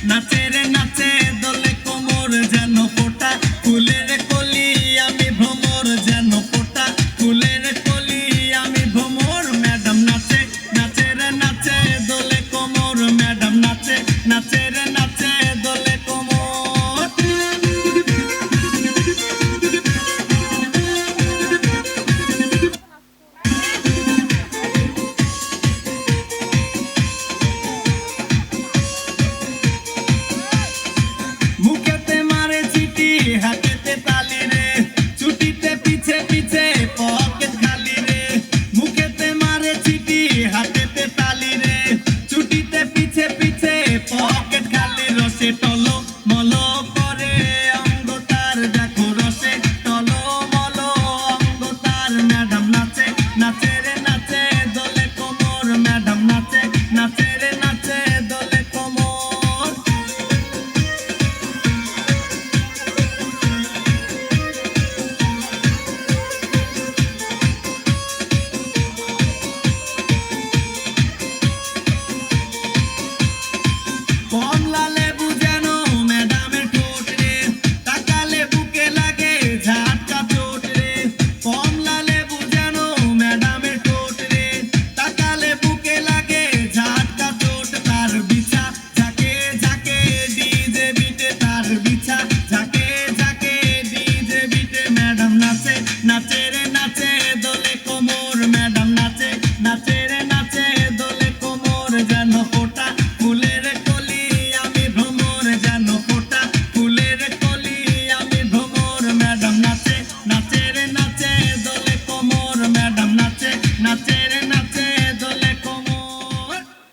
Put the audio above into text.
নাচে রে নাচে দোলে কোমর যেন ফোটা ফুলের কলি আমি ভ্রমর যেন ফোটা ফুলের কলি আমি ভ্রমর ম্যাডাম নাচে নাচে রে নাচে দোলে কোমর ম্যাডাম নাচে নাচে রে নাচে দোলে কোমর মুখেতে মারে চিঠি হাতেতে তালি রে ছুটিতে পিছে পিছে পকেট খালি রে মুখেতে মারে চিঠি হাতেতে তালি রে ছুটিতে পিছে পিছে পকেট খালি রসে টলো